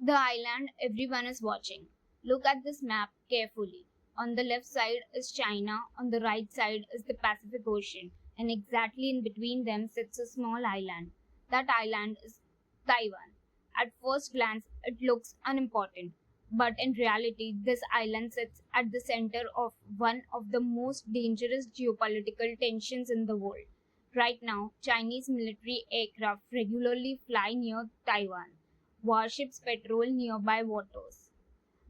The island everyone is watching. Look at this map carefully. On the left side is China, on the right side is the Pacific Ocean, and exactly in between them sits a small island. That island is Taiwan. At first glance, it looks unimportant, but in reality, this island sits at the center of one of the most dangerous geopolitical tensions in the world. Right now, Chinese military aircraft regularly fly near Taiwan. Warships patrol nearby waters.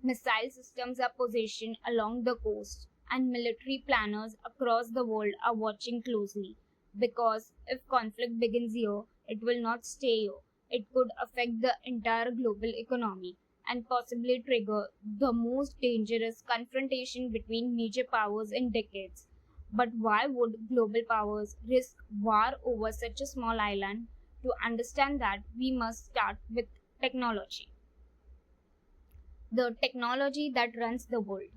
Missile systems are positioned along the coast, and military planners across the world are watching closely. Because if conflict begins here, it will not stay here. It could affect the entire global economy and possibly trigger the most dangerous confrontation between major powers in decades. But why would global powers risk war over such a small island? To understand that, we must start with technology. The technology that runs the world.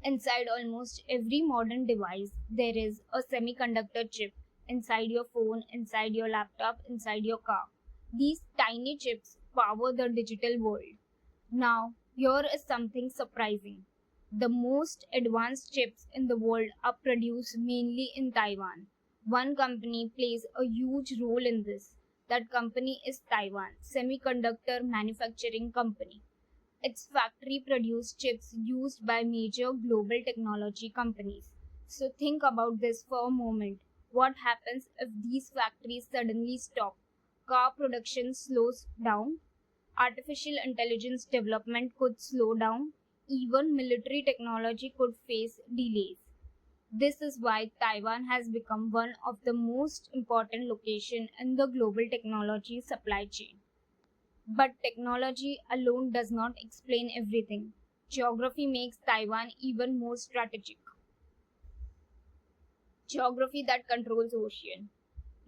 Inside almost every modern device, there is a semiconductor chip inside your phone, inside your laptop, inside your car. These tiny chips power the digital world. Now, here is something surprising. The most advanced chips in the world are produced mainly in Taiwan. One company plays a huge role in this. That company is Taiwan Semiconductor Manufacturing Company. Its factory produce chips used by major global technology companies. So think about this for a moment. What happens if these factories suddenly stop? Car production slows down, artificial intelligence development could slow down, even military technology could face delays. This is why Taiwan has become one of the most important locations in the global technology supply chain. But technology alone does not explain everything. Geography makes Taiwan even more strategic. Geography that controls ocean.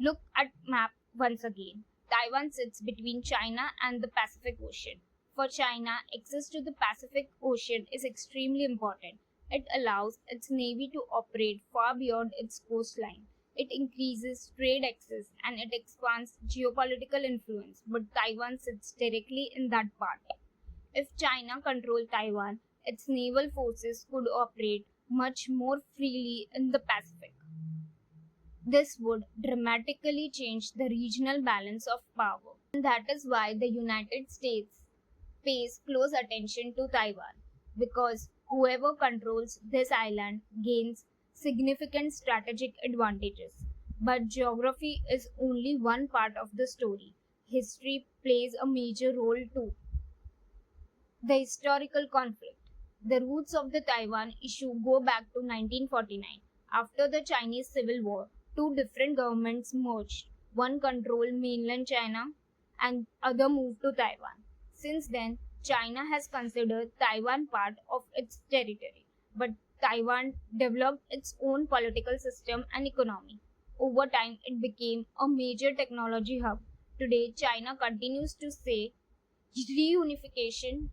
Look at map once again. Taiwan sits between China and the Pacific Ocean. For China, access to the Pacific Ocean is extremely important. It allows its navy to operate far beyond its coastline. It increases trade access and it expands geopolitical influence, but Taiwan sits directly in that part. If China controlled Taiwan, its naval forces could operate much more freely in the Pacific. This would dramatically change the regional balance of power. And that is why the United States pays close attention to Taiwan, because whoever controls this island gains significant strategic advantages. But geography is only one part of the story. History plays a major role too. The historical conflict. The roots of the Taiwan issue go back to 1949. After the Chinese Civil War, two different governments merged. One controlled mainland China and other moved to Taiwan. Since then, China has considered Taiwan part of its territory, but Taiwan developed its own political system and economy. Over time, it became a major technology hub. Today, China continues to say reunification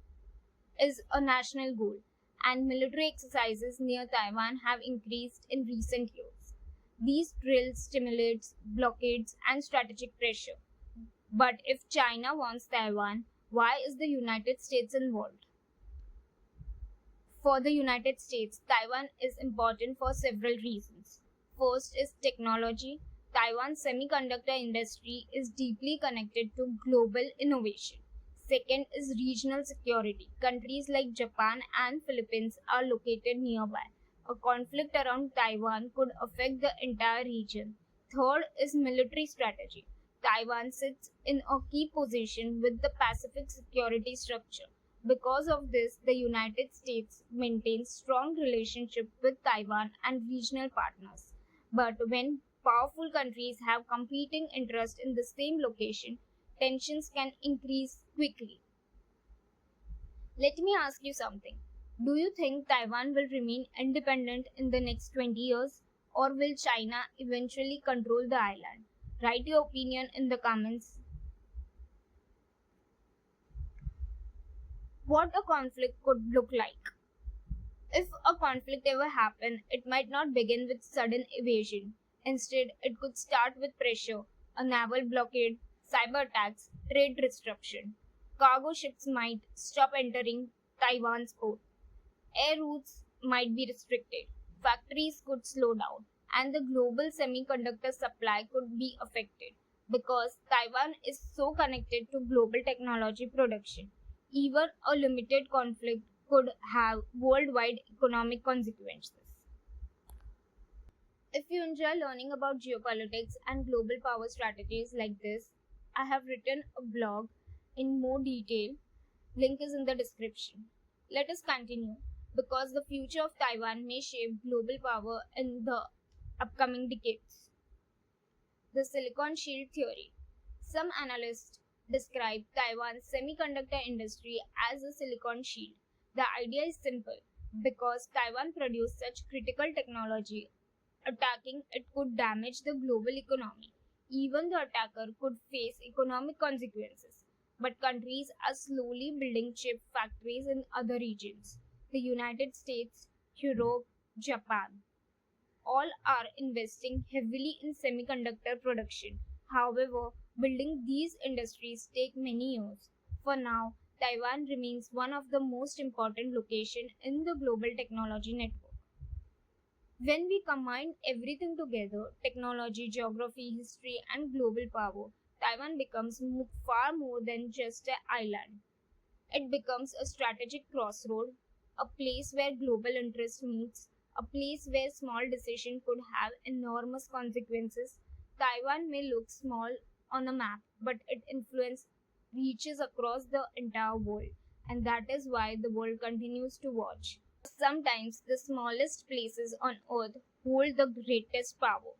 is a national goal, and military exercises near Taiwan have increased in recent years. These drills stimulate blockades and strategic pressure. But if China wants Taiwan, why is the United States involved? For the United States, Taiwan is important for several reasons. First is technology. Taiwan's semiconductor industry is deeply connected to global innovation. Second is regional security. Countries like Japan and Philippines are located nearby. A conflict around Taiwan could affect the entire region. Third is military strategy. Taiwan sits in a key position with the Pacific security structure. Because of this, the United States maintains strong relationship with Taiwan and regional partners. But when powerful countries have competing interests in the same location, tensions can increase quickly. Let me ask you something. Do you think Taiwan will remain independent in the next 20 years, or will China eventually control the island? Write your opinion in the comments. What a conflict could look like. If a conflict ever happened, it might not begin with sudden invasion. Instead, it could start with pressure, a naval blockade, cyber attacks, trade disruption. Cargo ships might stop entering Taiwan's port. Air routes might be restricted. Factories could slow down, and the global semiconductor supply could be affected because Taiwan is so connected to global technology production. Even a limited conflict could have worldwide economic consequences. If you enjoy learning about geopolitics and global power strategies like this, I have written a blog in more detail. Link is in the description. Let us continue because the future of Taiwan may shape global power in the upcoming decades. The Silicon Shield Theory. Some analysts describe Taiwan's semiconductor industry as a silicon shield. The idea is simple. Because Taiwan produces such critical technology, attacking it could damage the global economy. Even the attacker could face economic consequences. But countries are slowly building chip factories in other regions. The United States, Europe, Japan, all are investing heavily in semiconductor production. However, building these industries take many years. For now, Taiwan remains one of the most important locations in the global technology network. When we combine everything together, technology, geography, history, and global power, Taiwan becomes far more than just an island. It becomes a strategic crossroad, a place where global interest meets, a place where small decisions could have enormous consequences. Taiwan may look small on a map, but its influence reaches across the entire world, and that is why the world continues to watch. Sometimes the smallest places on earth hold the greatest power.